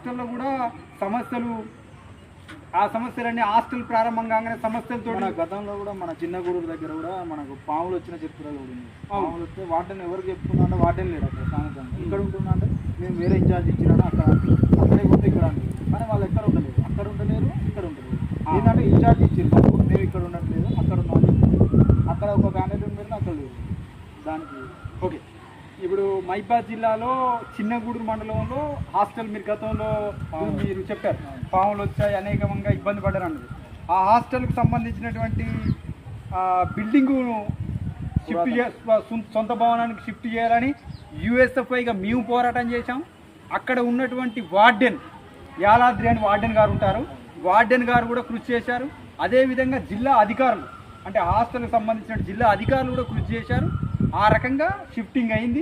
హాస్టల్లో కూడా సమస్యలు, ఆ సమస్యలన్నీ హాస్టల్ ప్రారంభం కాగానే సమస్యలతో గతంలో కూడా మన చిన్న గూడూరు దగ్గర కూడా మనకు పాములు వచ్చిన చరిత్ర కూడా ఉంది. పాములు వస్తే వాటిని ఎవరికి చెప్పుకున్నా అంటే వాటిని లేడు అక్కడ స్థానికంగా. ఇక్కడ ఉంటున్నా అంటే మేము వేరే ఇన్ఛార్జ్ ఇచ్చినా అక్కడే పోతే ఇక్కడ కానీ వాళ్ళు ఎక్కడ ఉండలేరు, అక్కడ ఉండలేరు, ఇక్కడ ఉండలేరు. ఏంటంటే ఇన్ఛార్జ్ ఇచ్చారు, మేము ఇక్కడ ఉండట్లేదు, అక్కడ ఉన్నాం. అక్కడ ఒక క్యాండిడేట్ ఉండలేదు, అక్కడ లేదు. దానికి ఓకే. ఇప్పుడు మైబాద్ జిల్లాలో చిన్నగూడూరు మండలంలో హాస్టల్ మీరు గతంలో మీరు చెప్పారు పాములు వచ్చాయి, అనేకంగా ఇబ్బంది పడ్డారు అన్నది. ఆ హాస్టల్కి సంబంధించినటువంటి బిల్డింగును సొంత భవనానికి షిఫ్ట్ చేయాలని యూఎస్ఎఫ్ఐగా మేము పోరాటం చేశాం. అక్కడ ఉన్నటువంటి వార్డెన్ యాలాద్రి అని వార్డెన్ గారు ఉంటారు, వార్డెన్ గారు కూడా కృషి చేశారు. అదేవిధంగా జిల్లా అధికారులు అంటే హాస్టల్కి సంబంధించిన జిల్లా అధికారులు కూడా కృషి చేశారు. ఆ రకంగా షిఫ్టింగ్ అయింది.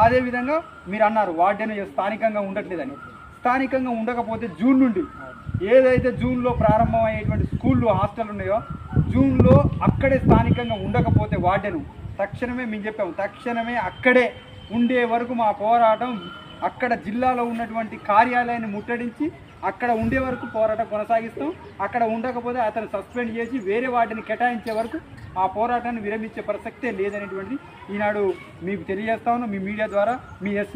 అదేవిధంగా మీరు అన్నారు వార్డెన్ స్థానికంగా ఉండట్లేదని. స్థానికంగా ఉండకపోతే జూన్ నుండి ఏదైతే జూన్లో ప్రారంభమయ్యేటువంటి స్కూళ్ళు హాస్టల్ ఉన్నాయో జూన్లో అక్కడే స్థానికంగా ఉండకపోతే వార్డెను తక్షణమే మేము చెప్పాము, తక్షణమే అక్కడే ఉండే వరకు మా పోరాటం అక్కడ జిల్లాలో ఉన్నటువంటి కార్యాలయాన్ని ముట్టడించి అక్కడ ఉండే వరకు పోరాటం కొనసాగిస్తాం. అక్కడ ఉండకపోతే అతను సస్పెండ్ చేసి వేరే వాటిని కేటాయించే వరకు ఆ పోరాటాన్ని విరమించే ప్రసక్తే లేదనేటువంటిది ఈనాడు మీకు తెలియజేస్తా ఉన్నాం. మీ మీడియా ద్వారా, మీ ఎస్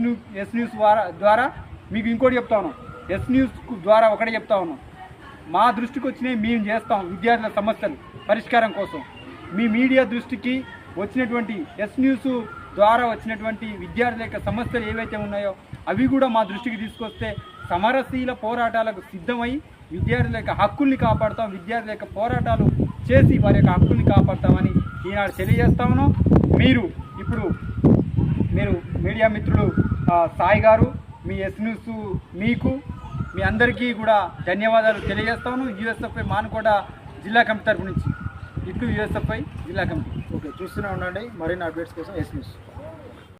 న్యూస్ ద్వారా మీకు ఇంకోటి చెప్తా ఉన్నాం. ఎస్ న్యూస్ ద్వారా ఒకటే చెప్తా ఉన్నాం, మా దృష్టికి వచ్చినవి మేము చేస్తాం. విద్యార్థుల సమస్యలు పరిష్కారం కోసం మీ మీడియా దృష్టికి వచ్చినటువంటి ఎస్ న్యూస్ ద్వారా వచ్చినటువంటి విద్యార్థుల యొక్క సమస్యలు ఏవైతే ఉన్నాయో అవి కూడా మా దృష్టికి తీసుకొస్తే సమరశీల పోరాటాలకు సిద్ధమై విద్యార్థుల యొక్క హక్కుల్ని కాపాడుతాం, విద్యార్థుల యొక్క పోరాటాలు చేసి వారి యొక్క హక్కుల్ని కాపాడుతామని ఈనాడు తెలియజేస్తా ఉన్నాం. మీరు మీడియా మిత్రులు సాయి గారు, మీ ఎస్ న్యూస్ మీకు మీ అందరికీ కూడా ధన్యవాదాలు తెలియజేస్తాను. యూఎస్ఎఫ్ఐ మానుకోట జిల్లా కమిటీ తరపు నుంచి ఇటు యూఎస్ఎఫ్ఐ జిల్లా కమిటీ. ఓకే, చూస్తూనే ఉండండి మరిన్ని అప్డేట్స్ కోసం ఎస్ న్యూస్.